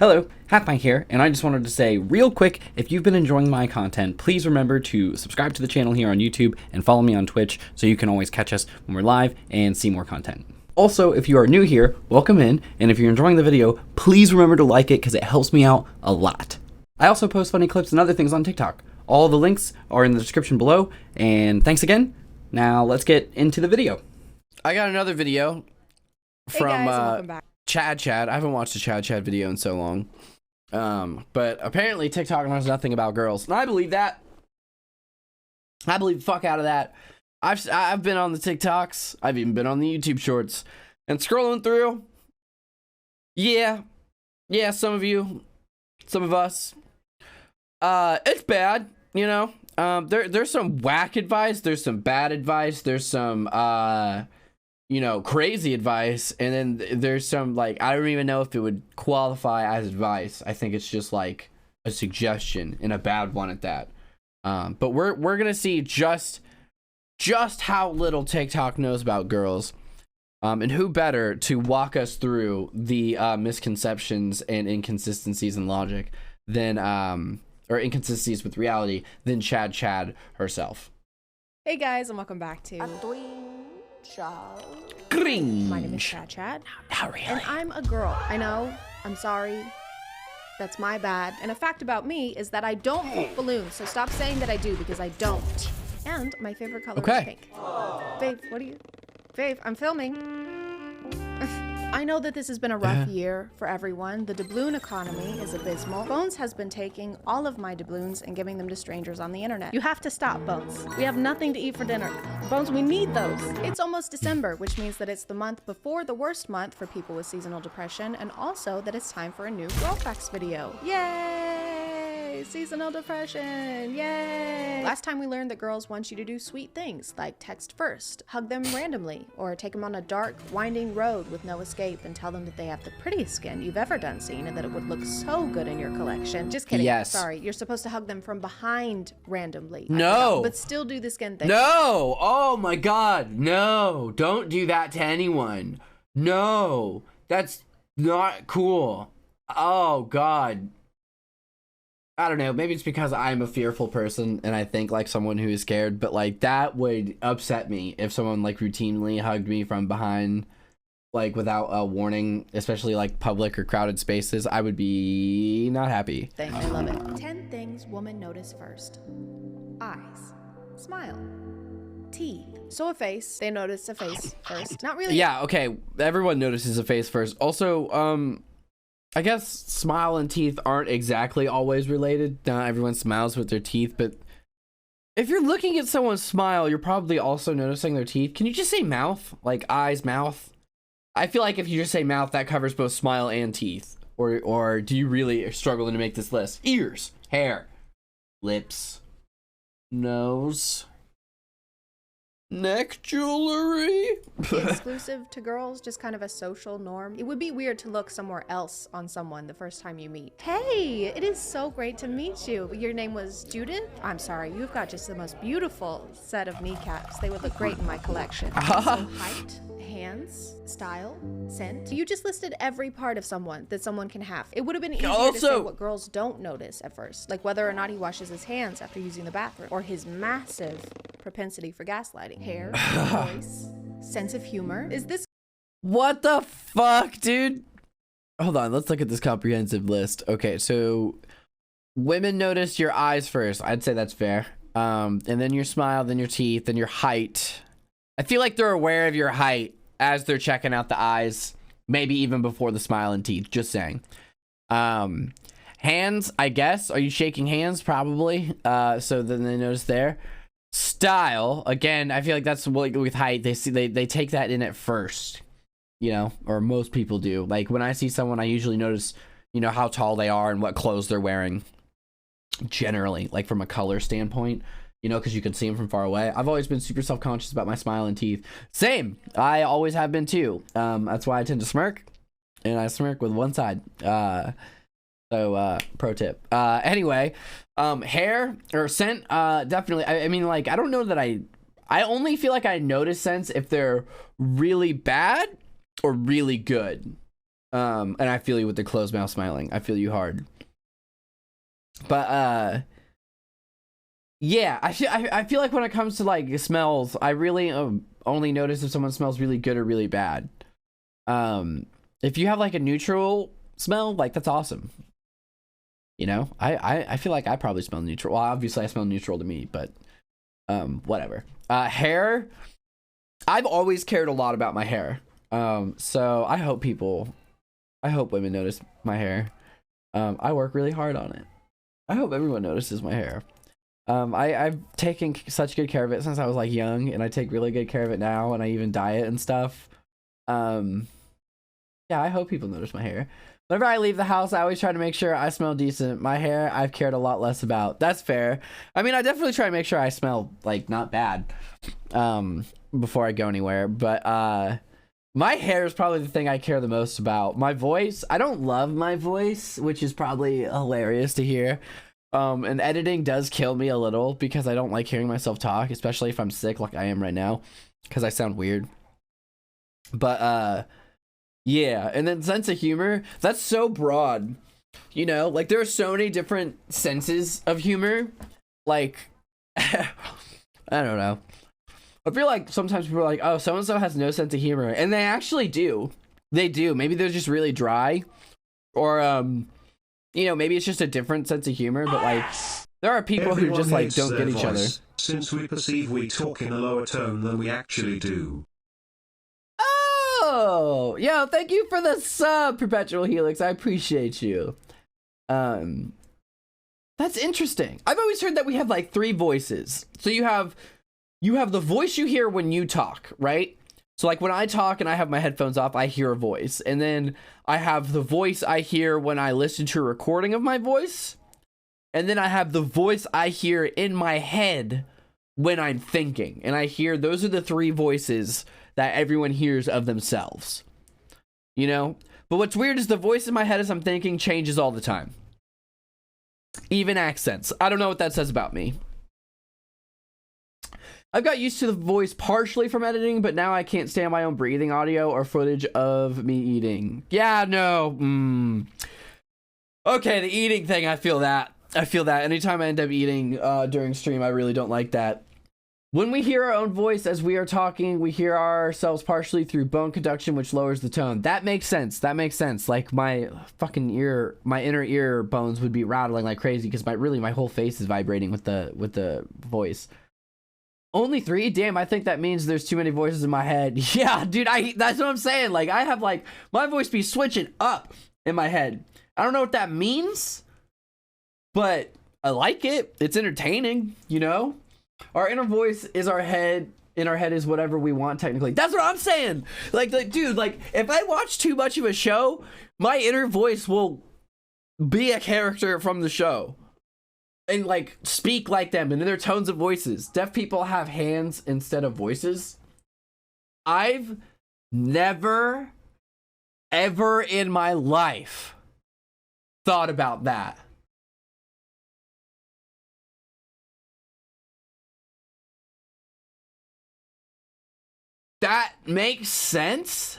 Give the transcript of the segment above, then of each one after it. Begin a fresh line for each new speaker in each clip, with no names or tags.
Hello, HalfPint here, and I just wanted to say real quick, if you've been enjoying my content, please remember to subscribe to the channel here on YouTube and follow me on Twitch so you can always catch us when we're live and see more content. Also, if you are new here, welcome in, and if you're enjoying the video, please remember to like it because it helps me out a lot. I also post funny clips and other things on TikTok. All the links are in the description below, and thanks again. Now let's get into the video. I got another video from
welcome back.
Chad. I haven't watched a Chad video in so long. But apparently TikTok knows nothing about girls. And I believe that. I believe the fuck out of that. I've been on the TikToks. I've even been on the YouTube shorts. And scrolling through. Yeah, some of you. Some of us. It's bad, you know. There's some whack advice, there's some bad advice, there's some you know, crazy advice, and then there's some, like, I don't even know if it would qualify as advice. I think it's just like a suggestion, and a bad one at that. But we're gonna see just how little TikTok knows about girls, and who better to walk us through the misconceptions and inconsistencies in logic than or inconsistencies with reality than Chad herself.
Hey guys, and welcome back to
Cringe.
My name is Chad.
Not really.
And I'm a girl. I know. I'm sorry. That's my bad. And a fact about me is that I don't poop balloons, so stop saying that I do, because I don't. And my favorite color is pink. Babe, what are you? Babe, I'm filming. I know that this has been a rough year for everyone. The doubloon economy is abysmal. Bones has been taking all of my doubloons and giving them to strangers on the internet. You have to stop, Bones. We have nothing to eat for dinner. Bones, we need those. It's almost December, which means that it's the month before the worst month for people with seasonal depression, and also that it's time for a new girl facts video. Yay! Seasonal depression, yay! Last time we learned that girls want you to do sweet things, like text first, hug them randomly, or take them on a dark, winding road with no escape and tell them that they have the prettiest skin you've ever done seen and that it would look so good in your collection. Just kidding.
Yes.
Sorry, you're supposed to hug them from behind randomly.
No.
But still do the skin thing.
No. Oh my God. No. Don't do that to anyone. No. That's not cool. Oh God. I don't know, maybe it's because I'm a fearful person and I think like someone who is scared, but like that would upset me if someone like routinely hugged me from behind, like without a warning, especially like public or crowded spaces. I would be not happy.
I love it. 10 things women notice first. Eyes. Smile. Teeth. So a face. They notice a face first. Not really.
Yeah, okay. Everyone notices a face first. Also, I guess smile and teeth aren't exactly always related. Not everyone smiles with their teeth, but if you're looking at someone's smile, you're probably also noticing their teeth. Can you just say mouth? Like eyes, mouth? I feel like if you just say mouth, that covers both smile and teeth. Or do you really struggle to make this list? Ears, hair, lips, nose, neck jewelry.
Exclusive to girls, just kind of a social norm. It would be weird to look somewhere else on someone the first time you meet. Hey, it is so great to meet you. Your name was Judith? I'm sorry, you've got just the most beautiful set of kneecaps. They would look great in my collection. So height, hands, style, scent. You just listed every part of someone that someone can have. It would have been easier to say what girls don't notice at first, like whether or not he washes his hands after using the bathroom, or his massive propensity for gaslighting. Hair, voice, sense of humor. Is this
what the fuck, dude? Hold on, let's look at this comprehensive list. Okay, so women notice your eyes first. I'd say that's fair. And then your smile, then your teeth, then your height. I feel like they're aware of your height as they're checking out the eyes, maybe even before the smile and teeth, just saying. Hands, I guess. Are you shaking hands? Probably. So then they notice there. Style, again, I feel like that's like with height, they take that in at first, you know, or most people do. Like when I see someone, I usually notice, you know, how tall they are and what clothes they're wearing, generally, like from a color standpoint, you know, because you can see them from far away. I've always been super self-conscious about my smile and teeth. Same, I always have been too. That's why I tend to smirk, and I smirk with one side. So pro tip. Anyway, hair or scent, definitely. I mean, like, I don't know that I only feel like I notice scents if they're really bad or really good. And I feel you with the closed mouth smiling. I feel you hard. But yeah, I feel like when it comes to like smells, I really only notice if someone smells really good or really bad. If you have like a neutral smell, like that's awesome. You know, I feel like I probably smell neutral. Well, obviously I smell neutral to me, but whatever. Hair, I've always cared a lot about my hair. So I hope women notice my hair. I work really hard on it. I hope everyone notices my hair. I've taken such good care of it since I was like young, and I take really good care of it now, and I even dye it and stuff. Yeah, I hope people notice my hair. Whenever I leave the house, I always try to make sure I smell decent. My hair, I've cared a lot less about. That's fair. I mean, I definitely try to make sure I smell like not bad before I go anywhere. But my hair is probably the thing I care the most about. My voice, I don't love my voice, which is probably hilarious to hear. And editing does kill me a little because I don't like hearing myself talk, especially if I'm sick like I am right now, because I sound weird. But yeah, and then sense of humor, that's so broad, you know, like there are so many different senses of humor. Like I don't know, I feel like sometimes people are like, oh, so and so has no sense of humor, and they actually do. Maybe they're just really dry, or you know, maybe it's just a different sense of humor. But like there are people who just like don't get each other,
since we perceive we talk in a lower tone than we actually do.
Oh, yo, thank you for the sub, Perpetual Helix. I appreciate you. That's interesting. I've always heard that we have like 3 voices. So you have the voice you hear when you talk, right? So like when I talk and I have my headphones off, I hear a voice. And then I have the voice I hear when I listen to a recording of my voice. And then I have the voice I hear in my head when I'm thinking. And I hear, those are the 3 voices that everyone hears of themselves, you know? But what's weird is the voice in my head as I'm thinking changes all the time. Even accents. I don't know what that says about me. I've got used to the voice partially from editing, but now I can't stand my own breathing audio or footage of me eating. Yeah, no. Okay, the eating thing, I feel that. Anytime I end up eating during stream, I really don't like that. When we hear our own voice as we are talking, we hear ourselves partially through bone conduction, which lowers the tone. That makes sense. Like my fucking ear, my inner ear bones would be rattling like crazy because my whole face is vibrating with the voice. Only 3? Damn, I think that means there's too many voices in my head. Yeah, dude, that's what I'm saying. Like I have like my voice be switching up in my head. I don't know what that means, but I like it. It's entertaining, you know? Our inner voice is our head. In our head is whatever we want, technically. That's what I'm saying. Like, dude, like, if I watch too much of a show, my inner voice will be a character from the show. And, like, speak like them. And in their tones of voices. Deaf people have hands instead of voices. I've never, ever in my life thought about that. That makes sense,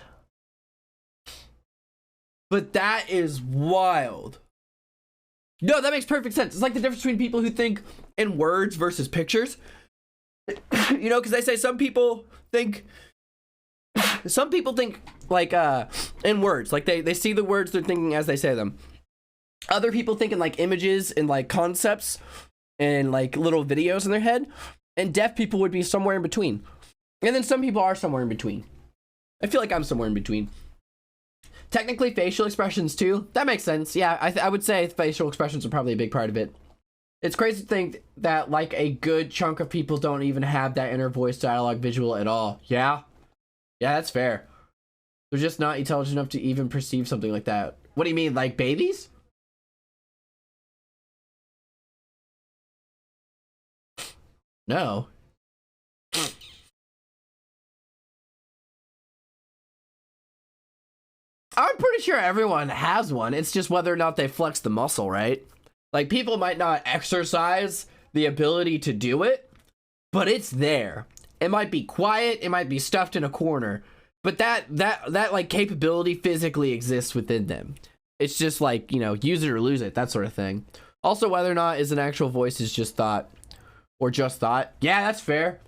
but that is wild. No, that makes perfect sense. It's like the difference between people who think in words versus pictures. You know, because they say some people think like in words, like they see the words they're thinking as they say them. Other people think in like images and like concepts and like little videos in their head, and deaf people would be somewhere in between. And then some people are somewhere in between. I feel like I'm somewhere in between. Technically, facial expressions too. That makes sense. Yeah, I would say facial expressions are probably a big part of it. It's crazy to think that like a good chunk of people don't even have that inner voice dialogue visual at all. Yeah, that's fair. They're just not intelligent enough to even perceive something like that. What do you mean, like babies? No. I'm pretty sure everyone has one. It's just whether or not they flex the muscle, right? Like, people might not exercise the ability to do it, but it's there. It might be quiet, it might be stuffed in a corner, but that like capability physically exists within them. It's just like, you know, use it or lose it, that sort of thing. Also, whether or not is an actual voice is just thought or just thought. Yeah, that's fair.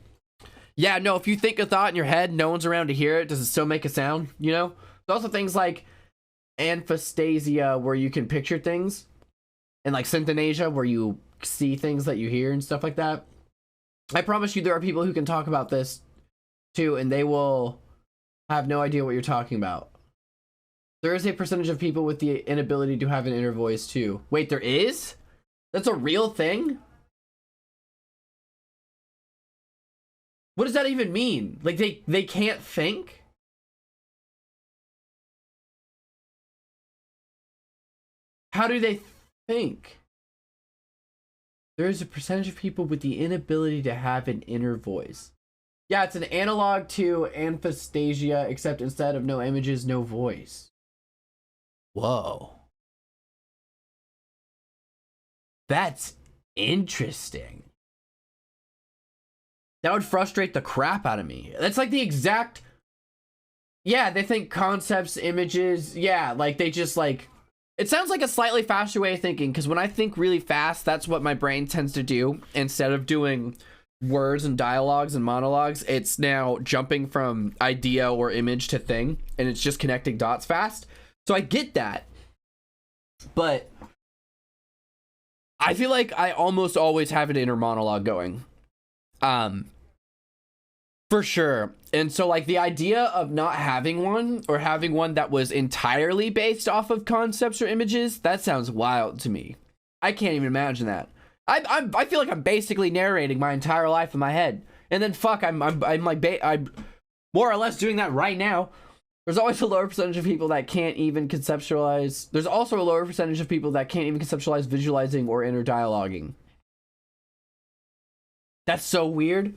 Yeah, no, if you think a thought in your head, no one's around to hear it, does it still make a sound, you know? There's also things like amphastasia, where you can picture things, and like synthenasia, where you see things that you hear and stuff like that. I promise you there are people who can talk about this too, and they will have no idea what you're talking about. There is a percentage of people with the inability to have an inner voice too. Wait, there is? That's a real thing? What does that even mean? Like they can't think? How do they think? There is a percentage of people with the inability to have an inner voice. Yeah, it's an analog to amphastasia, except instead of no images, no voice. Whoa. That's interesting. That would frustrate the crap out of me. That's like the exact... Yeah, they think concepts, images, yeah, like they just like... It sounds like a slightly faster way of thinking, because when I think really fast, that's what my brain tends to do. Instead of doing words and dialogues and monologues, it's now jumping from idea or image to thing, and it's just connecting dots fast. So I get that, but I feel like I almost always have an inner monologue going. For sure. And so like the idea of not having one, or having one that was entirely based off of concepts or images, that sounds wild to me. I can't even imagine that. I feel like I'm basically narrating my entire life in my head, and then fuck, I'm more or less doing that right now. There's always a lower percentage of people that can't even conceptualize. There's also a lower percentage of people that can't even conceptualize visualizing or inner dialoguing. That's so weird.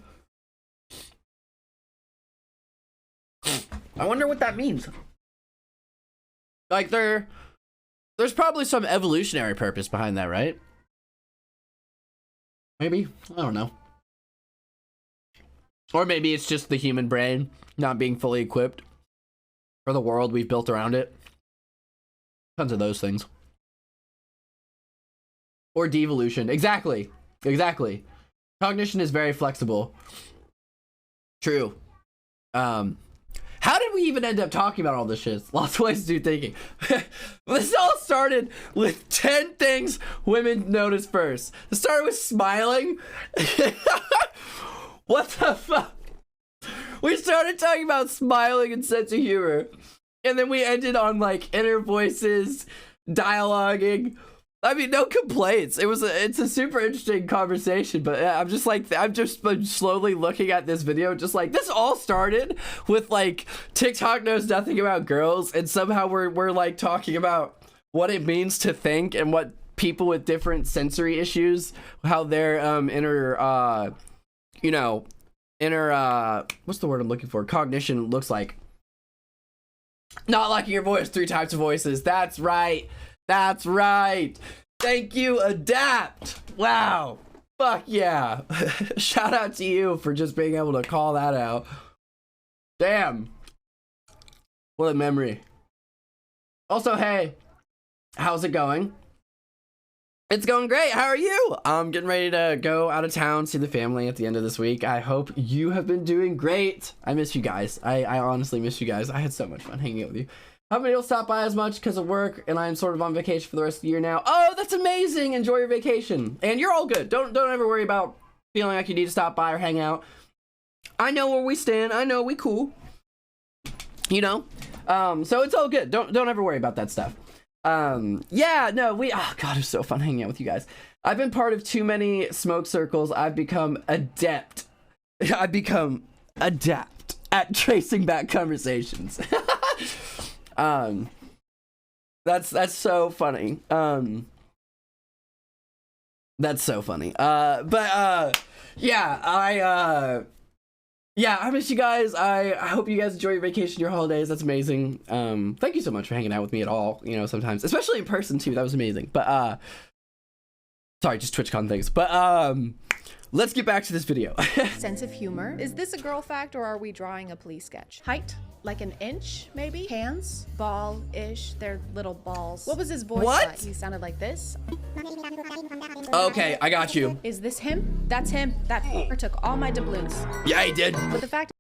I wonder what that means. Like there's probably some evolutionary purpose behind that, right? Maybe, I don't know. Or maybe it's just the human brain not being fully equipped for the world we've built around it. Tons of those things. Or devolution. Exactly. Cognition is very flexible. True. How did we even end up talking about all this shit? Lots of ways to do thinking. This all started with 10 things women notice first. It started with smiling. What the fuck? We started talking about smiling and sense of humor. And then we ended on like inner voices, dialoguing. I mean, no complaints. It's a super interesting conversation, but I'm just slowly looking at this video, just like, this all started with like TikTok knows nothing about girls, and somehow we're like talking about what it means to think and what people with different sensory issues, how their inner what's the word I'm looking for? Cognition looks like. Not liking your voice, 3 types of voices. That's right. Thank you, Adapt. Wow. Fuck yeah. Shout out to you for just being able to call that out. Damn. What a memory. Also, hey, how's it going? It's going great. How are you? I'm getting ready to go out of town, see the family at the end of this week. I hope you have been doing great. I miss you guys. I honestly miss you guys. I had so much fun hanging out with you. Haven't been able to stop by as much because of work, and I'm sort of on vacation for the rest of the year now. Oh, that's amazing. Enjoy your vacation. And you're all good. Don't ever worry about feeling like you need to stop by or hang out. I know where we stand. I know we cool. You know? So it's all good. Don't ever worry about that stuff. Yeah, no, oh god, it was so fun hanging out with you guys. I've been part of too many smoke circles. I've become adept at tracing back conversations. That's so funny. That's so funny. Yeah, I miss you guys. I hope you guys enjoy your vacation, your holidays. That's amazing. Thank you so much for hanging out with me at all, you know, sometimes, especially in person too. That was amazing. But sorry, just TwitchCon things. But let's get back to this video.
Sense of humor. Is this a girl fact, or are we drawing a police sketch? Height, like an inch, maybe. Hands, ball-ish. They're little balls. What was his voice
What?
like? He sounded like this.
Okay, I got you.
Is this him? That's him. That took all my doubloons.
Yeah, he did.
But the fact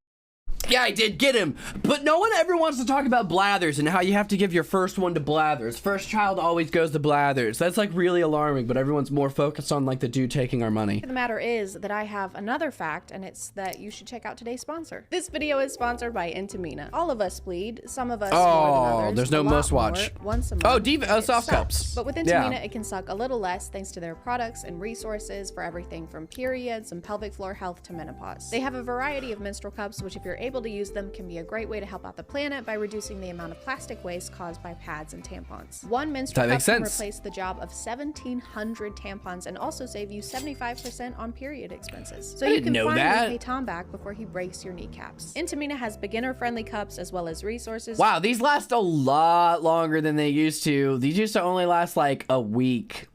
Yeah, I did get him. But no one ever wants to talk about Blathers and how you have to give your first one to Blathers. First child always goes to Blathers. That's like really alarming, but everyone's more focused on like the dude taking our money.
the matter is that I have another fact, and it's that you should check out today's sponsor. This video is sponsored by Intimina. All of us bleed, some of us more than others.
There's no
a lot
must watch.
more, once a month.
Oh,
it
soft
sucks.
cups.
But with
Yeah.
Intimina, it can suck a little less thanks to their products and resources for everything from periods and pelvic floor health to menopause. They have a variety of menstrual cups, which if you're able to use them can be a great way to help out the planet by reducing the amount of plastic waste caused by pads and tampons. One menstrual
That
cup
makes
can
sense.
replace the job of 1,700 tampons and also save you 75% on period expenses. So
I
you
didn't
can
know
finally
that.
pay Tom back before he breaks your kneecaps. Intimina has beginner-friendly cups as well as resources
Wow, these last a lot longer than they used to. These used to only last like a week,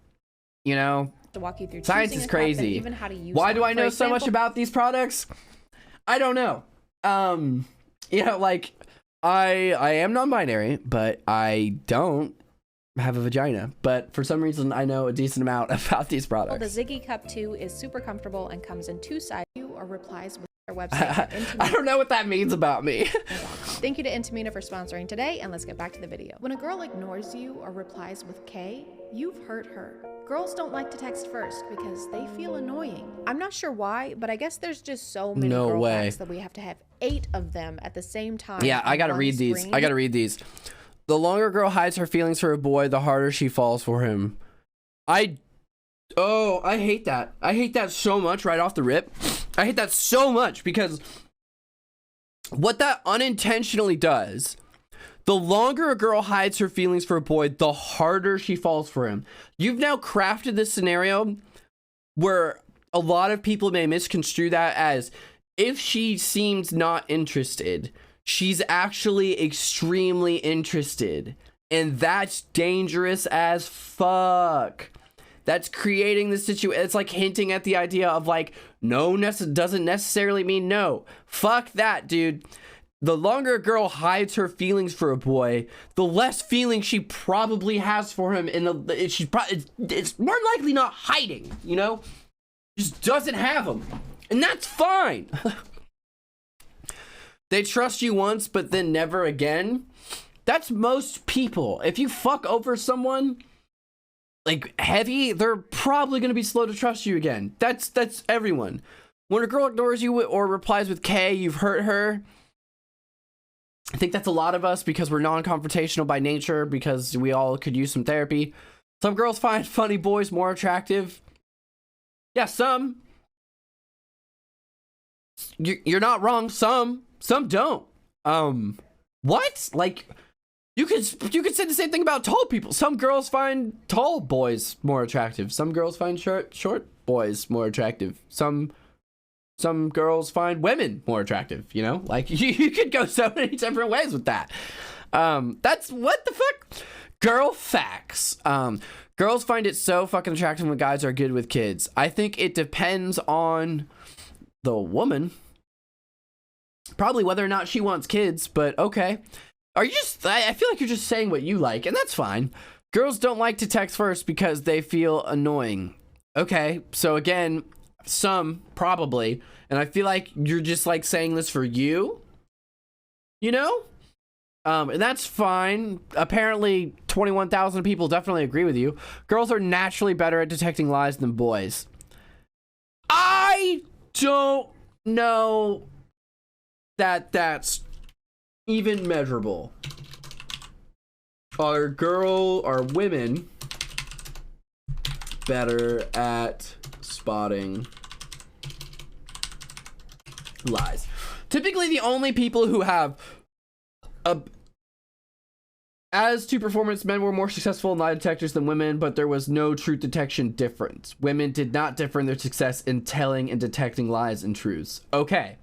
you know?
to walk you through
Science
choosing
is
a cup and
crazy.
even how to use
Why
them.
do I know
For
so much
example,
about these products? I don't know. You know, like I am non-binary, but I don't have a vagina. But for some reason, I know a decent amount about these
The
products.
Ziggy Cup 2 is super comfortable and comes in two sizes. Or replies with their website at
I don't know what that means about me.
Thank you to Intimina for sponsoring today, and let's get back to the video. When a girl ignores you or replies with K, you've hurt her. Girls don't like to text first because they feel annoying. I'm not sure why, but I guess there's just so many
No
girl
way.
facts that we have to have 8 of them at the same time.
Yeah, I
on
gotta
one
read these.
screen.
I gotta read these. The longer a girl hides her feelings for a boy, the harder she falls for him. I hate that. I hate that so much right off the rip. I hate that so much because what that unintentionally does, the longer a girl hides her feelings for a boy, the harder she falls for him. You've now crafted this scenario where a lot of people may misconstrue that as if she seems not interested, she's actually extremely interested. And that's dangerous as fuck. That's creating the situation. It's like hinting at the idea of like, no doesn't necessarily mean no. Fuck that, dude. The longer a girl hides her feelings for a boy, the less feeling she probably has for him. It's more likely not hiding, you know? Just doesn't have them. And that's fine. They trust you once, but then never again. That's most people. If you fuck over someone like heavy, they're probably going to be slow to trust you again. That's everyone. When a girl ignores you or replies with K, you've hurt her. I think that's a lot of us because we're non-confrontational by nature, because we all could use some therapy. Some girls find funny boys more attractive. Yeah, some. You're not wrong. Some don't. What? Like, you could say the same thing about tall people. Some girls find tall boys more attractive. Some girls find short boys more attractive. Some girls find women more attractive, you know? Like, you could go so many different ways with that. That's what the fuck? Girl facts. Girls find it so fucking attractive when guys are good with kids. I think it depends on the woman. Probably whether or not she wants kids, but okay. I feel like you're just saying what you like, and that's fine. Girls don't like to text first because they feel annoying. Okay, so again, some probably, and I feel like you're just like saying this for you know? And that's fine. Apparently 21,000 people definitely agree with you. Girls are naturally better at detecting lies than boys. I don't know that that's even measurable. Are women better at spotting lies? Typically, the only people who have as to performance, men were more successful in lie detectors than women, but there was no truth detection difference. Women did not differ in their success in telling and detecting lies and truths. Okay.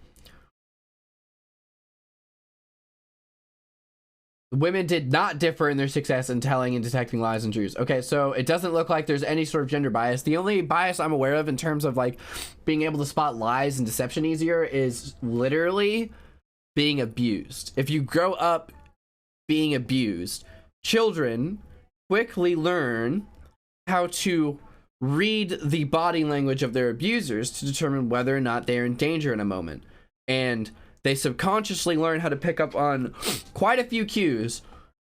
Women did not differ in their success in telling and detecting lies and truths. Okay, so it doesn't look like there's any sort of gender bias. The only bias I'm aware of in terms of like being able to spot lies and deception easier is literally being abused. If you grow up being abused, children quickly learn how to read the body language of their abusers to determine whether or not they're in danger in a moment. And they subconsciously learn how to pick up on quite a few cues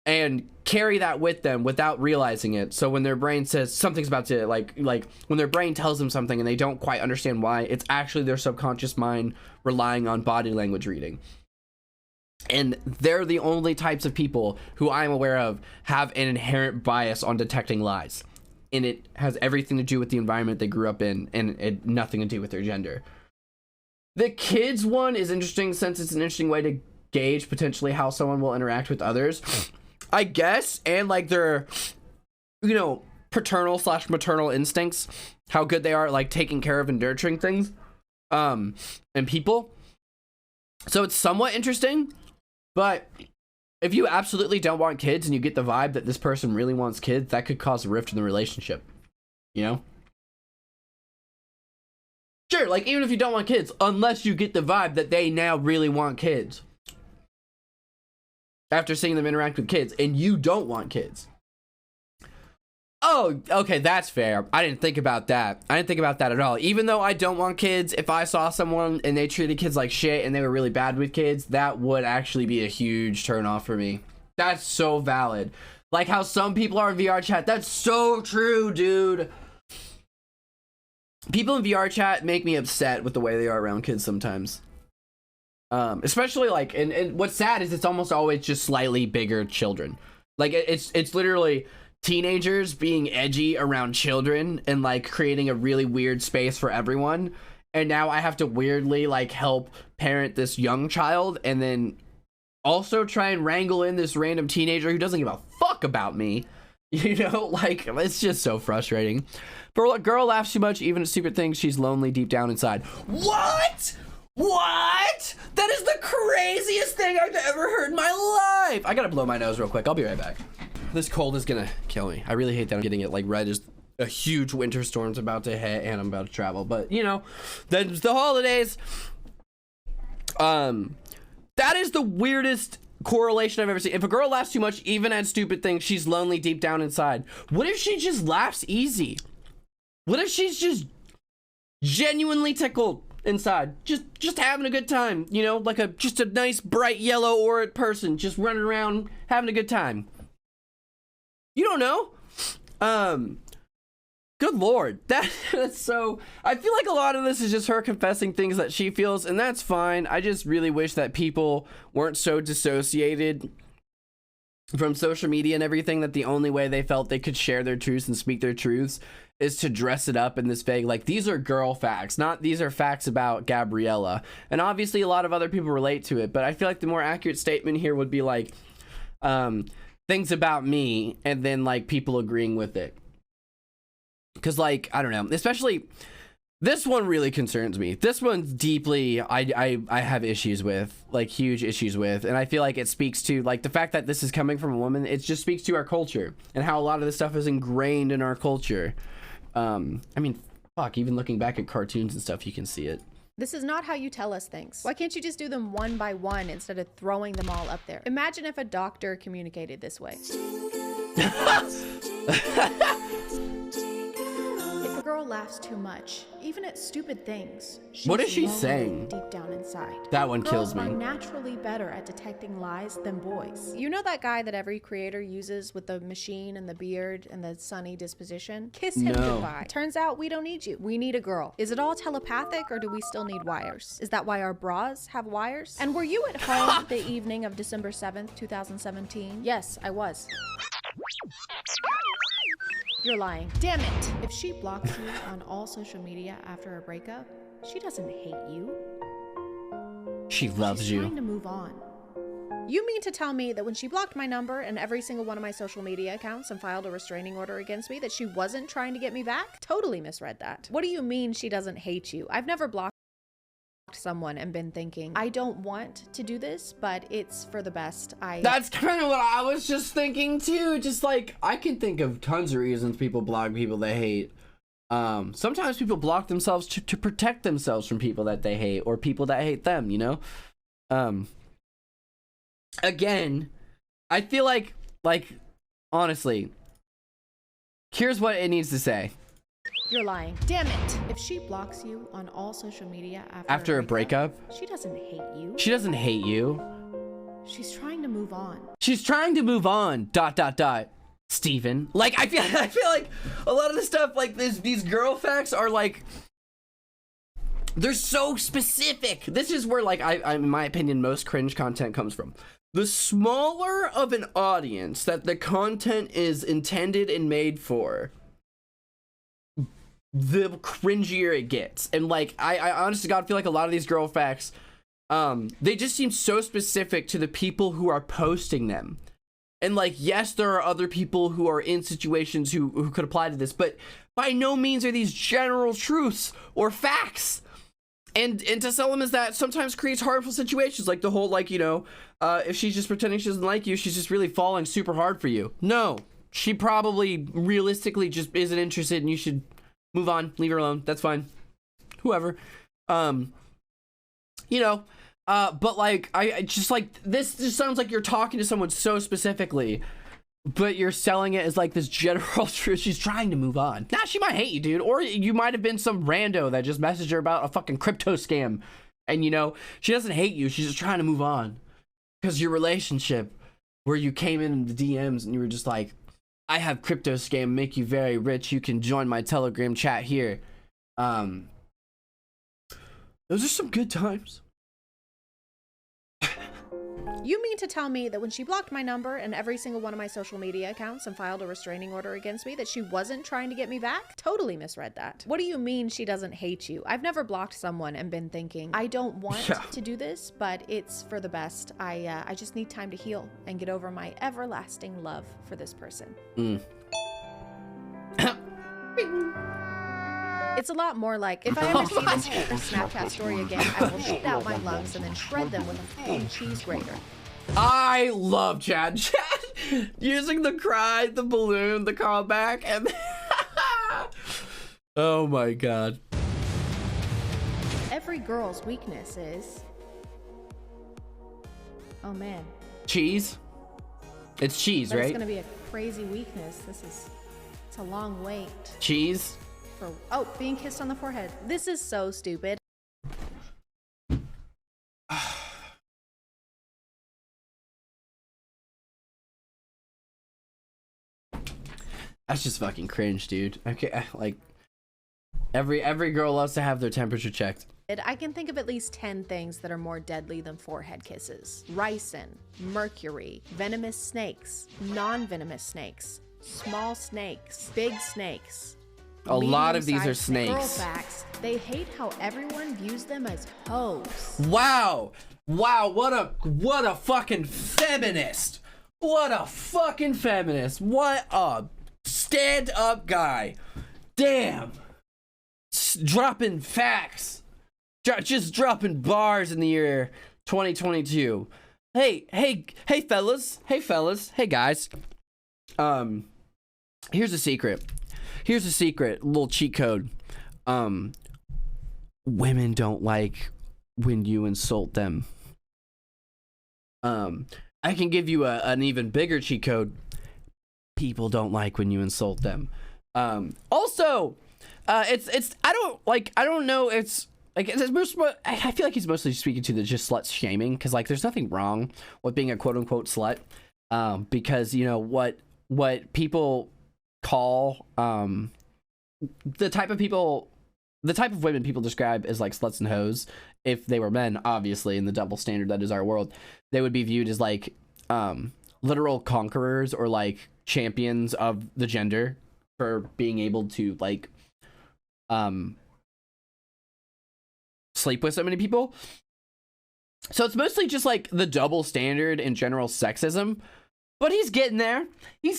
and carry that with them without realizing it. So when their brain says something's about to, like when their brain tells them something and they don't quite understand why, it's actually their subconscious mind relying on body language reading. And they're the only types of people who I'm aware of have an inherent bias on detecting lies. And it has everything to do with the environment they grew up in, and it nothing to do with their gender. The kids one is interesting since it's an interesting way to gauge potentially how someone will interact with others, I guess, and like their, you know, paternal / maternal instincts, how good they are at like taking care of and nurturing things, and people. So it's somewhat interesting, but if you absolutely don't want kids and you get the vibe that this person really wants kids, that could cause a rift in the relationship, you know? Sure, like even if you don't want kids, unless you get the vibe that they now really want kids after seeing them interact with kids and you don't want kids. Oh, okay, that's fair. I didn't think about that. I didn't think about that at all. Even though I don't want kids, if I saw someone and they treated kids like shit and they were really bad with kids, that would actually be a huge turn off for me. That's so valid. Like how some people are in VR chat. That's so true, dude. People in VR chat make me upset with the way they are around kids sometimes. Especially like, and what's sad is it's almost always just slightly bigger children. Like it's literally teenagers being edgy around children and like creating a really weird space for everyone. And now I have to weirdly like help parent this young child and then also try and wrangle in this random teenager who doesn't give a fuck about me. You know, like it's just so frustrating. But a girl laughs too much, even at stupid things. She's lonely deep down inside. What? What? That is the craziest thing I've ever heard in my life. I gotta blow my nose real quick. I'll be right back. This cold is gonna kill me. I really hate that I'm getting it like right as a huge winter storm's about to hit and I'm about to travel. But you know, then the holidays. That is the weirdest correlation I've ever seen. If a girl laughs too much, even at stupid things, she's lonely deep down inside. What if she just laughs easy? What if she's just genuinely tickled inside, just having a good time, you know, like just a nice bright yellow aura person just running around having a good time? You don't know. Good lord, that's so. I feel like a lot of this is just her confessing things that she feels, and that's fine. I just really wish that people weren't so dissociated from social media and everything that the only way they felt they could share their truths and speak their truths is to dress it up in this vague, like, these are girl facts, not these are facts about Gabriella. And obviously a lot of other people relate to it, but I feel like the more accurate statement here would be like, things about me, and then like people agreeing with it. Because like, I don't know, especially this one really concerns me. This one's deeply, I have issues with, like huge issues with, and I feel like it speaks to like the fact that this is coming from a woman. It just speaks to our culture and how a lot of this stuff is ingrained in our culture. I mean, fuck, even looking back at cartoons and stuff, you can see it.
This is not how you tell us things. Why can't you just do them one by one instead of throwing them all up there? Imagine if a doctor communicated this way. If a girl laughs too much, even at stupid things,
what is she saying?
Deep down inside.
That one kills me.
Girls are naturally better at detecting lies than boys. You know that guy that every creator uses with the machine and the beard and the sunny disposition? Kiss him goodbye. Turns out we don't need you. We need a girl. Is it all telepathic or do we still need wires? Is that why our bras have wires? And were you at home the evening of December 7th, 2017? Yes, I was. You're lying. Damn it! If she blocks you on all social media after a breakup, she doesn't hate you.
She loves
She's
you.
trying to move on. You mean to tell me that when she blocked my number and every single one of my social media accounts and filed a restraining order against me that she wasn't trying to get me back? Totally misread that. What do you mean she doesn't hate you? I've never blocked someone and been thinking, I don't want to do this, but it's for the best.
That's kind of what I was just thinking too. Just like, I can think of tons of reasons people block people they hate. Sometimes people block themselves to protect themselves from people that they hate or people that hate them, you know? again, I feel like honestly, here's what it needs to say.
You're lying. Damn it. If she blocks you on all social media
after a breakup,
she doesn't hate you.
She doesn't hate you.
She's trying to move on.
She's trying to move on. ... Steven. Like, I feel like a lot of the stuff, like these girl facts are like, they're so specific. This is where, like, I in my opinion, most cringe content comes from. The smaller of an audience that the content is intended and made for, the cringier it gets. And like, I honest to God feel like a lot of these girl facts, they just seem so specific to the people who are posting them. And like, yes, there are other people who are in situations who could apply to this, but by no means are these general truths or facts. And to sell them as that sometimes creates harmful situations, like the whole, like, you know, if she's just pretending she doesn't like you, she's just really falling super hard for you. No, she probably realistically just isn't interested, and you should move on, leave her alone. That's fine. Whoever. You know, but like, I just like, this just sounds like you're talking to someone so specifically, but you're selling it as like this general truth. She's trying to move on. Nah, she might hate you, dude. Or you might have been some rando that just messaged her about a fucking crypto scam. And, you know, she doesn't hate you. She's just trying to move on. Because your relationship, where you came in the DMs and you were just like, I have crypto scam, make you very rich. You can join my Telegram chat here. Those are some good times.
You mean to tell me that when she blocked my number and every single one of my social media accounts and filed a restraining order against me that she wasn't trying to get me back? Totally misread that. What do you mean she doesn't hate you? I've never blocked someone and been thinking, I don't want to do this, but it's for the best. I just need time to heal and get over my everlasting love for this person. It's a lot more like, if I ever see this Snapchat story again, I will shit out my lungs and then shred them with a fucking cheese grater.
I love Chad. Using the cry, the balloon, the callback, and oh my God.
Every girl's weakness is, oh man,
cheese. It's cheese,
but
right?
It's gonna be a crazy weakness. It's a long wait.
Cheese.
Oh, being kissed on the forehead. This is so stupid.
That's just fucking cringe, dude. Okay, like every girl loves to have their temperature checked.
I can think of at least 10 things that are more deadly than forehead kisses. Ricin, mercury, venomous snakes, non-venomous snakes, small snakes, big snakes.
A lot of these are snakes.
Girl facts, they hate how everyone views them as hoes.
Wow. Wow, what a fucking feminist. What a fucking feminist. What a stand-up guy. Damn. Dropping facts. Just dropping bars in the year 2022. Hey fellas. Hey guys. Here's a secret. Here's a secret, little cheat code. Women don't like when you insult them. I can give you an even bigger cheat code. People don't like when you insult them. Also, it's I don't know. It's like I feel like he's mostly speaking to the just slut shaming, because like there's nothing wrong with being a quote unquote slut, because you know what people call the type of women people describe as like sluts and hoes, if they were men, obviously, in the double standard that is our world, they would be viewed as like literal conquerors or like champions of the gender for being able to like sleep with so many people. So it's mostly just like the double standard in general sexism, but he's getting there. He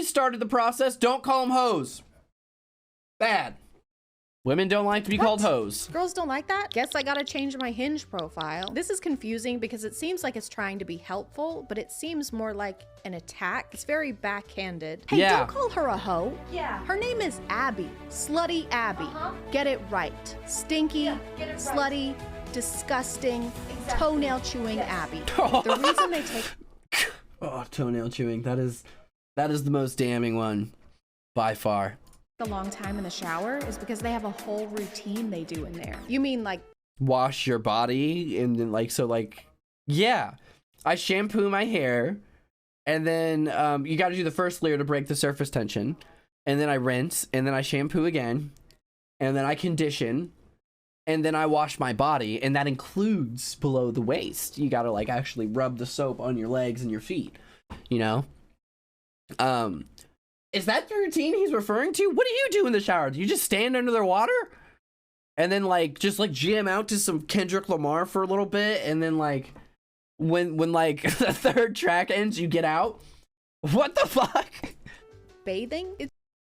started the process. Don't call them hoes. Bad. Women don't like to be called hoes.
Girls don't like that? Guess I gotta change my Hinge profile. This is confusing because it seems like it's trying to be helpful, but it seems more like an attack. It's very backhanded. Hey, don't call her a hoe. Yeah. Her name is Abby. Slutty Abby. Get it right. Stinky, get it slutty, disgusting, toenail chewing Abby. The reason they take
toenail chewing. That is the most damning one by far.
a long time in the shower is because they have a whole routine they do in there. You mean like
wash your body and then yeah, I shampoo my hair and then you got to do the first layer to break the surface tension, and then I rinse, and then I shampoo again, and then I condition, and then I wash my body, and that includes below the waist. You got to actually rub the soap on your legs and your feet, you know? Is that the routine he's referring to? What do you do in the shower? Do you just stand under the water and then just jam out to some Kendrick Lamar for a little bit, and then when the third track ends, you get out? What the fuck?
bathing?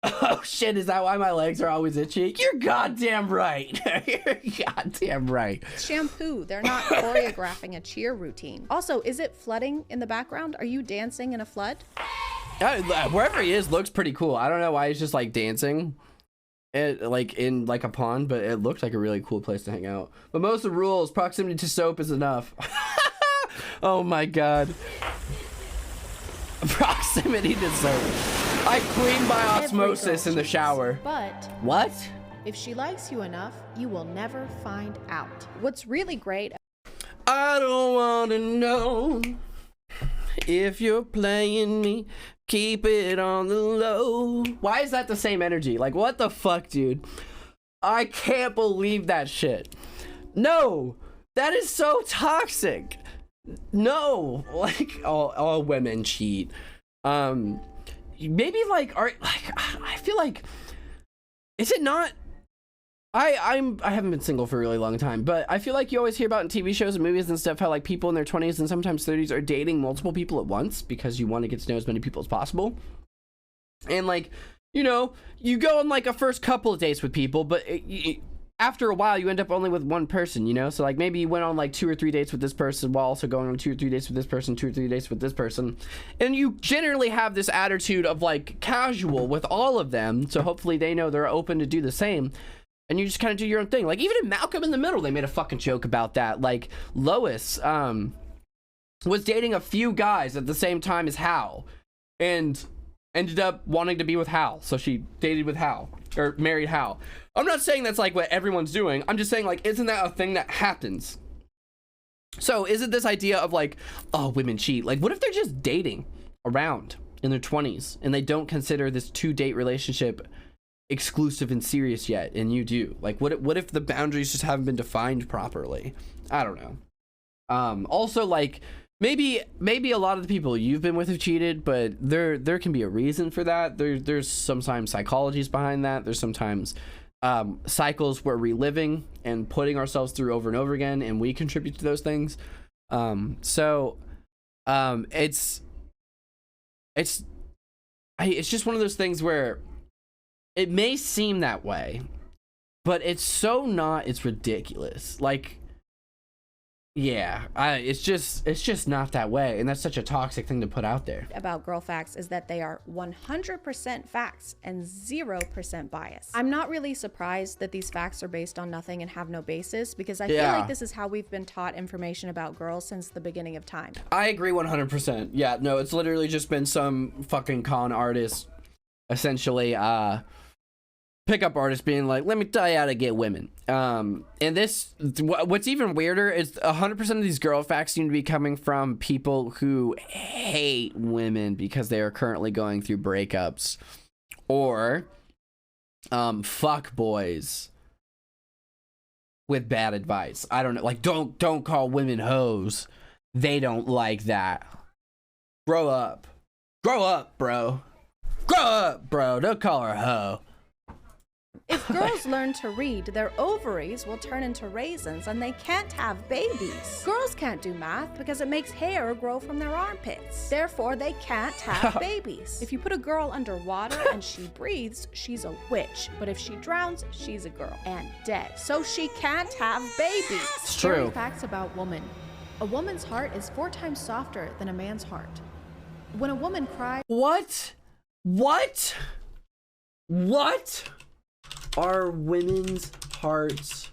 Oh shit, is that why my legs are always itchy? You're goddamn right. You're goddamn right.
Shampoo. They're not choreographing a cheer routine. Also, is it flooding in the background? Are you dancing in a flood?
Wherever he is looks pretty cool. I don't know why he's just dancing in a pond, but it looks like a really cool place to hang out. But most of the rules, proximity to soap is enough. Oh my god. Proximity to soap. I clean by osmosis in the shower.
But
what?
If she likes you enough, you will never find out. What's really great,
I don't want to know if you're playing me. Keep it on the low. Why is that the same energy? What the fuck, dude? I can't believe that shit. No, that is so toxic. No, all women cheat. Maybe I feel is it not? I haven't been single for a really long time, but I feel like you always hear about in TV shows and movies and stuff how people in their 20s and sometimes 30s are dating multiple people at once because you want to get to know as many people as possible. And you go on a first couple of dates with people, but after a while you end up only with one person, you know? So maybe you went on 2 or 3 dates with this person while also going on 2 or 3 dates with this person, 2 or 3 dates with this person. And you generally have this attitude of casual with all of them. So hopefully they know they're open to do the same. And you just kind of do your own thing. Even in Malcolm in the Middle, they made a fucking joke about that. Lois was dating a few guys at the same time as Hal, and ended up wanting to be with Hal. So she dated with Hal, or married Hal. I'm not saying that's what everyone's doing. I'm just saying isn't that a thing that happens? So is it this idea of oh, women cheat? What if they're just dating around in their 20s and they don't consider this 2-date relationship exclusive and serious yet, and you do? What if the boundaries just haven't been defined properly? I don't know. Also maybe a lot of the people you've been with have cheated, but there can be a reason for that. There's sometimes psychologies behind that. There's sometimes cycles we're reliving and putting ourselves through over and over again, and we contribute to those things. It's just one of those things where it may seem that way, but it's so not. It's ridiculous. It's just not that way, and that's such a toxic thing to put out there.
About girl facts is that they are 100% facts and 0% bias. I'm not really surprised that these facts are based on nothing and have no basis, because I feel like this is how we've been taught information about girls since the beginning of time.
I agree 100%. Yeah, no, it's literally just been some fucking con artist, essentially, pickup artist being let me tell you how to get women. And what's even weirder is 100% of these girl facts seem to be coming from people who hate women because they are currently going through breakups, or fuck boys with bad advice. I don't know, don't call women hoes. They don't like that. Grow up, bro. Don't call her a hoe.
If girls learn to read, their ovaries will turn into raisins and they can't have babies. Girls can't do math because it makes hair grow from their armpits. Therefore, they can't have babies. If you put a girl underwater and she breathes, she's a witch. But if she drowns, she's a girl and dead. So she can't have babies.
It's true.
Scary facts about women. A woman's heart is 4 times softer than a man's heart. When a woman cries...
What? Are women's hearts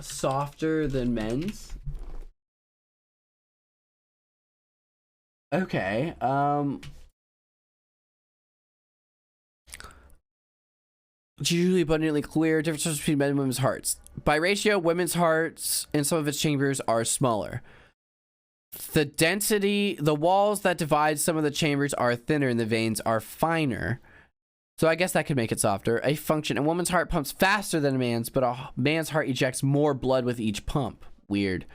softer than men's. Okay. It's usually abundantly clear differences between men and women's hearts. By ratio, women's hearts in some of its chambers are smaller. The density, the walls that divide some of the chambers are thinner and the veins are finer. So I guess that could make it softer. A function. A woman's heart pumps faster than a man's, but a man's heart ejects more blood with each pump. Weird.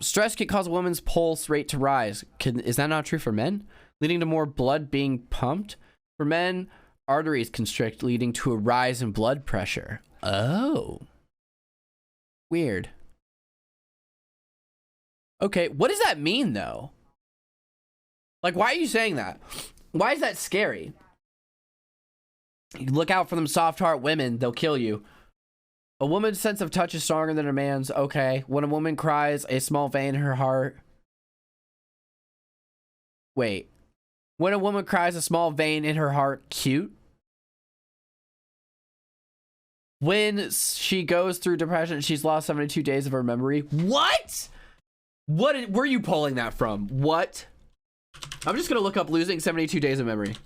Stress can cause a woman's pulse rate to rise. Is that not true for men? Leading to more blood being pumped? For men, arteries constrict, leading to a rise in blood pressure. Oh. Weird. Okay, what does that mean, though? Like, why are you saying that? Why is that scary? You look out for them soft heart women, they'll kill you. A woman's sense of touch is stronger than a man's. Okay. When a woman cries, a small vein in her heart. Wait. When a woman cries, a small vein in her heart. Cute. When she goes through depression, she's lost 72 days of her memory. What? What were you pulling that from? What? I'm just going to look up losing 72 days of memory.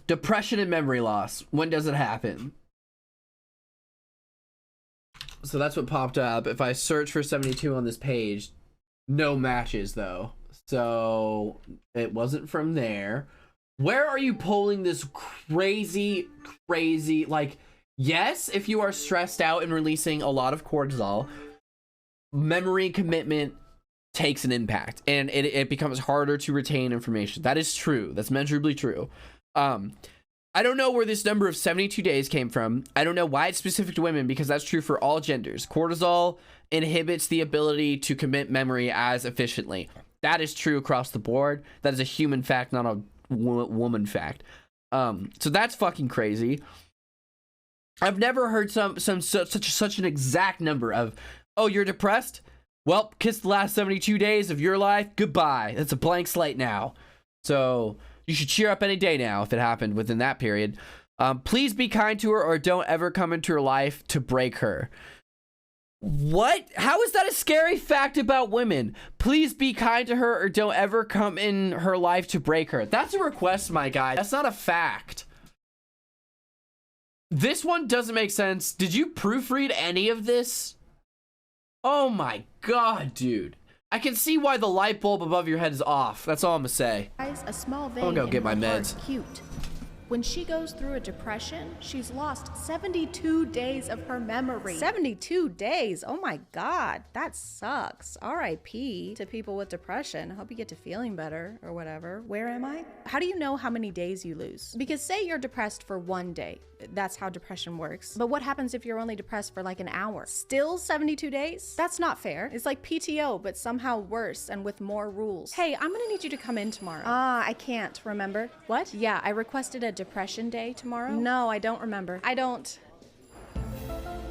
Depression and memory loss. When does it happen? So that's what popped up. If I search for 72 on this page, no matches though. So it wasn't from there. Where are you pulling this crazy, like, yes, if you are stressed out and releasing a lot of cortisol, memory commitment takes an impact and it becomes harder to retain information. That is true. That's measurably true. I don't know where this number of 72 days came from. I don't know why it's specific to women, because that's true for all genders. Cortisol inhibits the ability to commit memory as efficiently. That is true across the board. That is a human fact, not a woman fact. So that's fucking crazy. I've never heard such an exact number of, oh, you're depressed? Well, kiss the last 72 days of your life. Goodbye. That's a blank slate now. So you should cheer up any day now if it happened within that period. Please be kind to her or don't ever come into her life to break her. What? How is that a scary fact about women? Please be kind to her or don't ever come in her life to break her. That's a request, my guy. That's not a fact. This one doesn't make sense. Did you proofread any of this? Oh my god, dude. I can see why the light bulb above your head is off. That's all I'm gonna say.
A small vein
I'm gonna go get my
in her heart.
meds.
Cute. When she goes through a depression, she's lost 72 days of her memory. 72 days? Oh my god, that sucks. RIP to people with depression. Hope you get to feeling better or whatever. Where am I? How do you know how many days you lose? Because say you're depressed for 1 day. That's how depression works. But what happens if you're only depressed for like an hour? Still 72 days? That's not fair. It's like PTO, but somehow worse and with more rules. Hey, I'm gonna need you to come in tomorrow. I can't, remember? What? Yeah, I requested a depression day tomorrow. No, I don't remember. I don't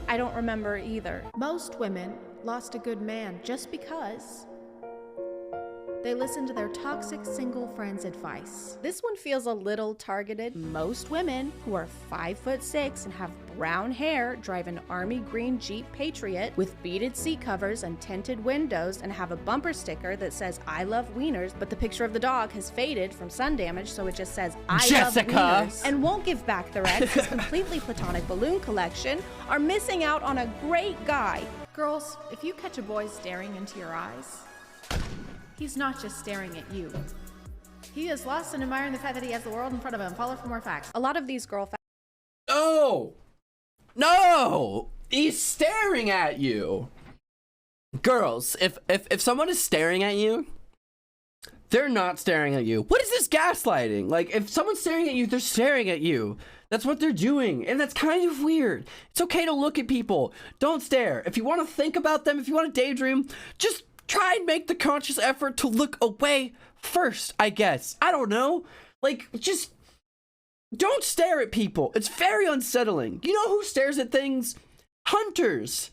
remember either. Most women lost a good man just because they listen to their toxic single friend's advice. This one feels a little targeted. Most women who are 5'6" and have brown hair drive an army green Jeep Patriot with beaded seat covers and tinted windows and have a bumper sticker that says I love wieners, but the picture of the dog has faded from sun damage, so it just says I love wieners, and won't give back their ex his completely platonic balloon collection, are missing out on a great guy. Girls, if you catch a boy staring into your eyes, he's not just staring at you. He is lost and admiring the fact that he has the world in front of him. Follow for more facts. A lot of these girl facts.
Oh! No! He's staring at you! Girls, if someone is staring at you, they're not staring at you. What is this gaslighting? Like, if someone's staring at you, they're staring at you. That's what they're doing, and that's kind of weird. It's okay to look at people. Don't stare. If you want to think about them, if you want to daydream, just try and make the conscious effort to look away first, I guess. I don't know. Like, just don't stare at people. It's very unsettling. You know who stares at things? Hunters.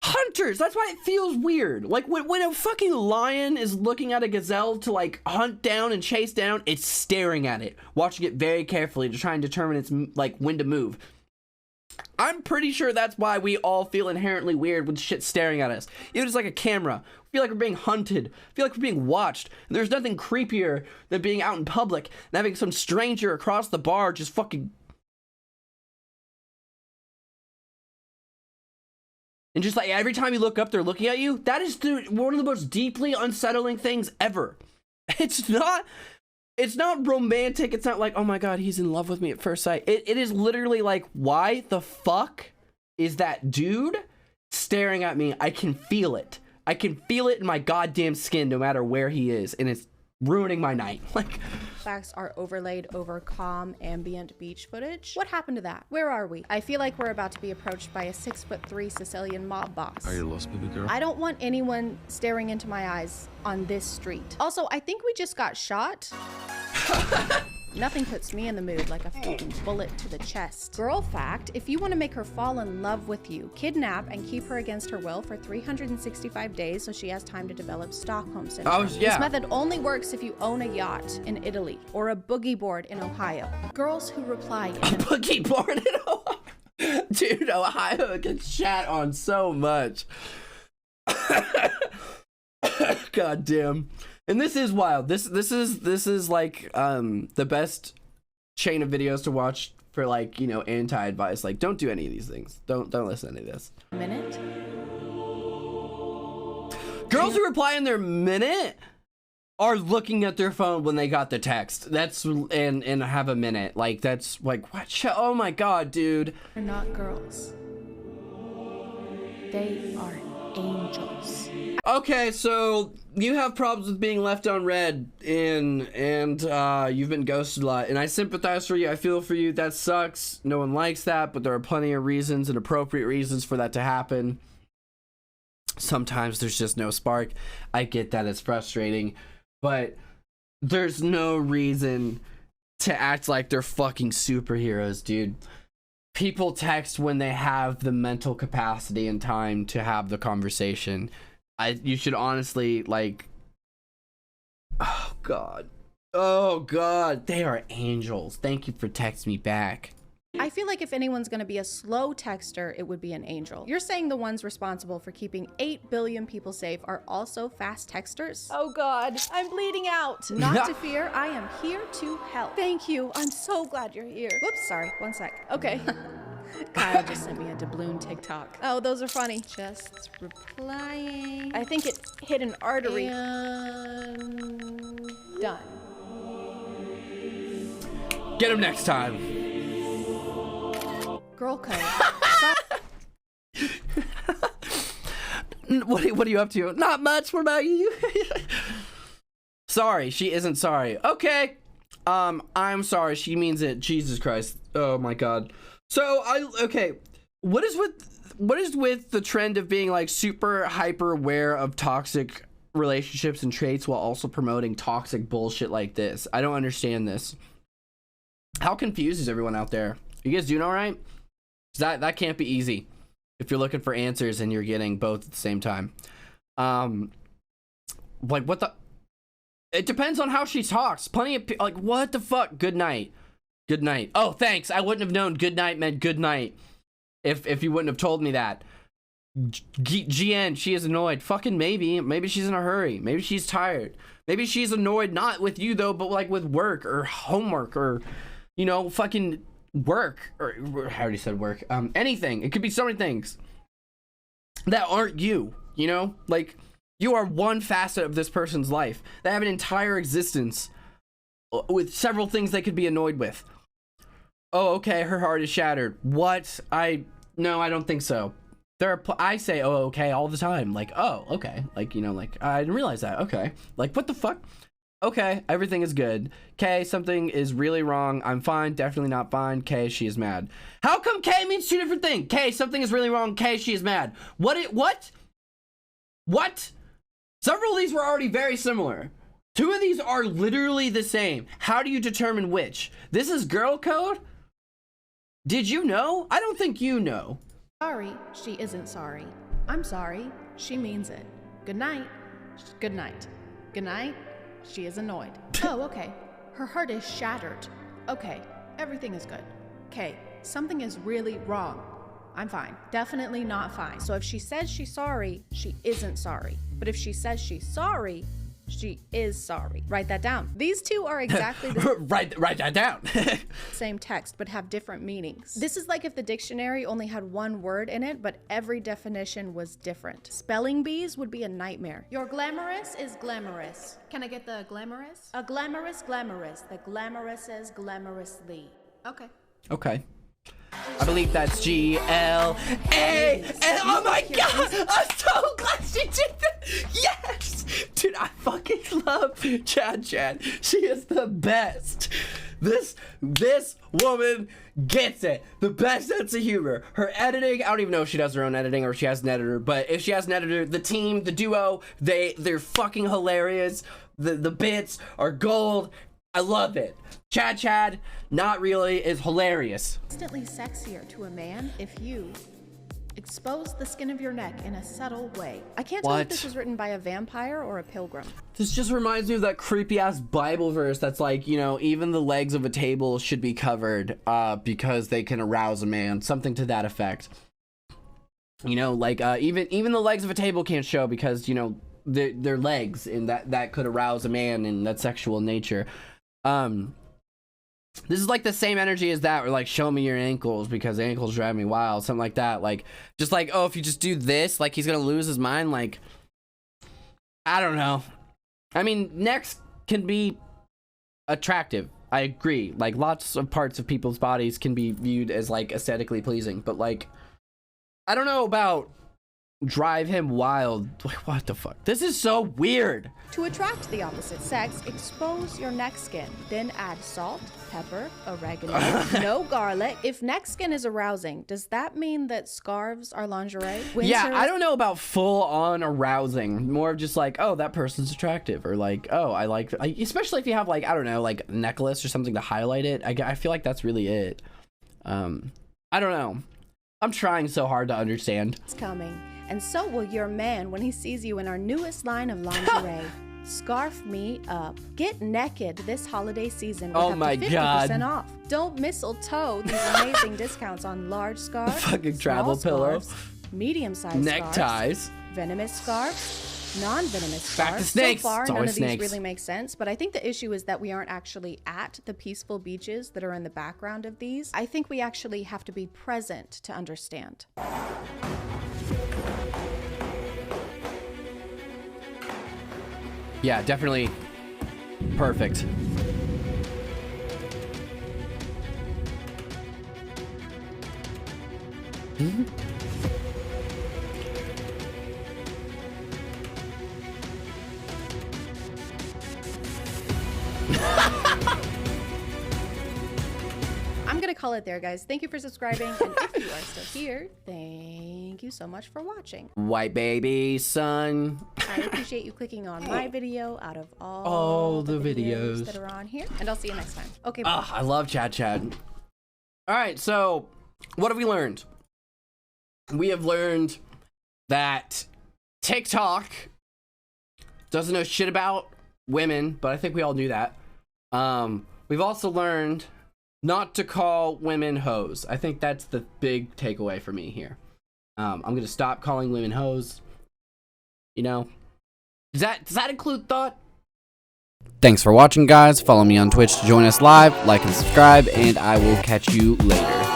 Hunters, that's why it feels weird. Like when a fucking lion is looking at a gazelle to like hunt down and chase down, it's staring at it, watching it very carefully to try and determine its like when to move. I'm pretty sure that's why we all feel inherently weird when shit's staring at us. Even just like a camera. We feel like we're being hunted. I feel like we're being watched. And there's nothing creepier than being out in public and having some stranger across the bar just fucking... And just like every time you look up, they're looking at you. That is one of the most deeply unsettling things ever. It's not romantic. It's not like, oh my god, he's in love with me at first sight. It is literally like, why the fuck is that dude staring at me? I can feel it. I can feel it in my goddamn skin no matter where he is. And it's ruining my night. Like,
facts are overlaid over calm ambient beach footage. What happened to that? Where are we? I feel like we're about to be approached by a 6'3" Sicilian mob boss.
Are you lost, baby girl?
I don't want anyone staring into my eyes on this street. Also, I think we just got shot. Nothing puts me in the mood like a fucking bullet to the chest. Girl fact, if you want to make her fall in love with you, kidnap and keep her against her will for 365 days so she has time to develop Stockholm Syndrome.
Oh, yeah.
This method only works if you own a yacht in Italy or a boogie board in Ohio. Girls who reply in
a boogie board in Ohio. Dude, Ohio gets shat on so much. God damn. And this is wild. This is like the best chain of videos to watch for, like, you know, anti-advice. Like, don't do any of these things. Don't listen to any of this.
Minute.
Girls who reply in their minute are looking at their phone when they got the text. That's and have a minute. Like, that's like, what? Oh my god, dude.
They're not girls. They are angels.
Okay, so you have problems with being left on red and you've been ghosted a lot, and I sympathize for you. I feel for you. That sucks. No one likes that, but there are plenty of reasons and appropriate reasons for that to happen. Sometimes there's just no spark. I get that it's frustrating, but there's no reason to act like they're fucking superheroes, dude. People text when they have the mental capacity and time to have the conversation. You should honestly, like, oh god, they are angels. Thank you for texting me back.
I feel like if anyone's gonna be a slow texter, it would be an angel. You're saying the ones responsible for keeping 8 billion people safe are also fast texters? Oh god, I'm bleeding out. Not to fear, I am here to help. Thank you, I'm so glad you're here. Whoops, sorry, one sec. Okay. Kyle just sent me a doubloon TikTok. Oh, those are funny. Just replying. I think it hit an artery. And done.
Get him next time.
Girl code.
What are you up to? Not much. What about you? Sorry, she isn't sorry. Okay. I'm sorry. She means it. Jesus Christ. Oh my god. So okay. What is with the trend of being like super hyper aware of toxic relationships and traits while also promoting toxic bullshit like this? I don't understand this. How confused is everyone out there? You guys doing all right? That can't be easy if you're looking for answers and you're getting both at the same time. Like what the? It depends on how she talks. Plenty of like, what the fuck? Good night. Good night. Oh, thanks. I wouldn't have known good night meant good night if you wouldn't have told me that. GN, she is annoyed. Fucking maybe. Maybe she's in a hurry. Maybe she's tired. Maybe she's annoyed not with you though, but like with work or homework or, you know, fucking work, or I already said work. Anything. It could be so many things that aren't you, you know? Like, you are one facet of this person's life. They have an entire existence with several things they could be annoyed with. Oh, okay, her heart is shattered. What? No, I don't think so. I say, oh, okay, all the time. Like, oh, okay. Like, you know, like, I didn't realize that. Okay. Like, what the fuck? Okay, everything is good. K, something is really wrong. I'm fine, definitely not fine. K, she is mad. How come K means two different things? K, something is really wrong. K, she is mad. What? Several of these were already very similar. Two of these are literally the same. How do you determine which? This is girl code? Did you know? I don't think you know.
Sorry, she isn't sorry. I'm sorry. She means it. Good night. Good night. Good night. She is annoyed. Oh, okay. Her heart is shattered. Okay, everything is good. Okay, something is really wrong. I'm fine. Definitely not fine. So if she says she's sorry, she isn't sorry. But if she says she's sorry, she is sorry. Write that down. These two are exactly the
write that down.
same text, but have different meanings. This is like if the dictionary only had one word in it, but every definition was different. Spelling bees would be a nightmare. Your glamorous is glamorous. Can I get the glamorous? A glamorous glamorous. The glamorous is glamorously. Okay.
Okay. I believe that's G-L-A. And oh my god, I'm so glad she did that. Yes, dude, I fucking love Chad. She is the best. This woman gets it. The best sense of humor. Her editing, I don't even know if she does her own editing or if she has an editor, but if she has an editor, the team, the duo, they're fucking hilarious. The bits are gold. I love it. Chad, not really, is hilarious.
Instantly sexier to a man if you expose the skin of your neck in a subtle way. I can't tell if this was written by a vampire or a pilgrim.
This just reminds me of that creepy ass Bible verse that's like, you know, even the legs of a table should be covered because they can arouse a man. Something to that effect. You know, like even the legs of a table can't show because, you know, they're legs, and that could arouse a man in that sexual nature. This is like the same energy as that, or like, show me your ankles because ankles drive me wild, something like that. Like, just like, oh, if you just do this, like, he's gonna lose his mind. Like, I don't know. I mean, necks can be attractive. I agree. Like, lots of parts of people's bodies can be viewed as like aesthetically pleasing, but like, I don't know about drive him wild. Like, what the fuck? This is so weird.
To attract the opposite sex, expose your neck skin. Then add salt, pepper, oregano, no garlic. If neck skin is arousing, does that mean that scarves are lingerie?
Yeah, I don't know about full on arousing. More of just like, oh, that person's attractive, or like, oh, I like, especially if you have like, I don't know, like a necklace or something to highlight it. I feel like that's really it. I don't know. I'm trying so hard to understand.
It's coming. And so will your man when he sees you in our newest line of lingerie. Scarf me up. Get naked this holiday season with up to 50% off. Don't mistletoe these amazing discounts on large scarves,
fucking travel pillow,
medium-sized
neckties,
scarves, venomous scarves, non-venomous scarves.
Back to snakes.
So far,
it's
none of
snakes.
these really make sense, but I think the issue is that we aren't actually at the peaceful beaches that are in the background of these. I think we actually have to be present to understand.
Yeah, definitely perfect.
I'm gonna call it there, guys. Thank you for subscribing, and if you are still here, thank you so much for watching.
White baby, son.
I appreciate you clicking on my video out of all the videos that are on here, and I'll see you next time. Okay, bye.
I love Chad. All right, so what have we learned? We have learned that TikTok doesn't know shit about women, but I think we all knew that. We've also learned not to call women hoes. I think that's the big takeaway for me here. I'm gonna stop calling women hoes. You know, does that include thought? Thanks for watching, guys. Follow me on Twitch to join us live, like and subscribe, and I will catch you later.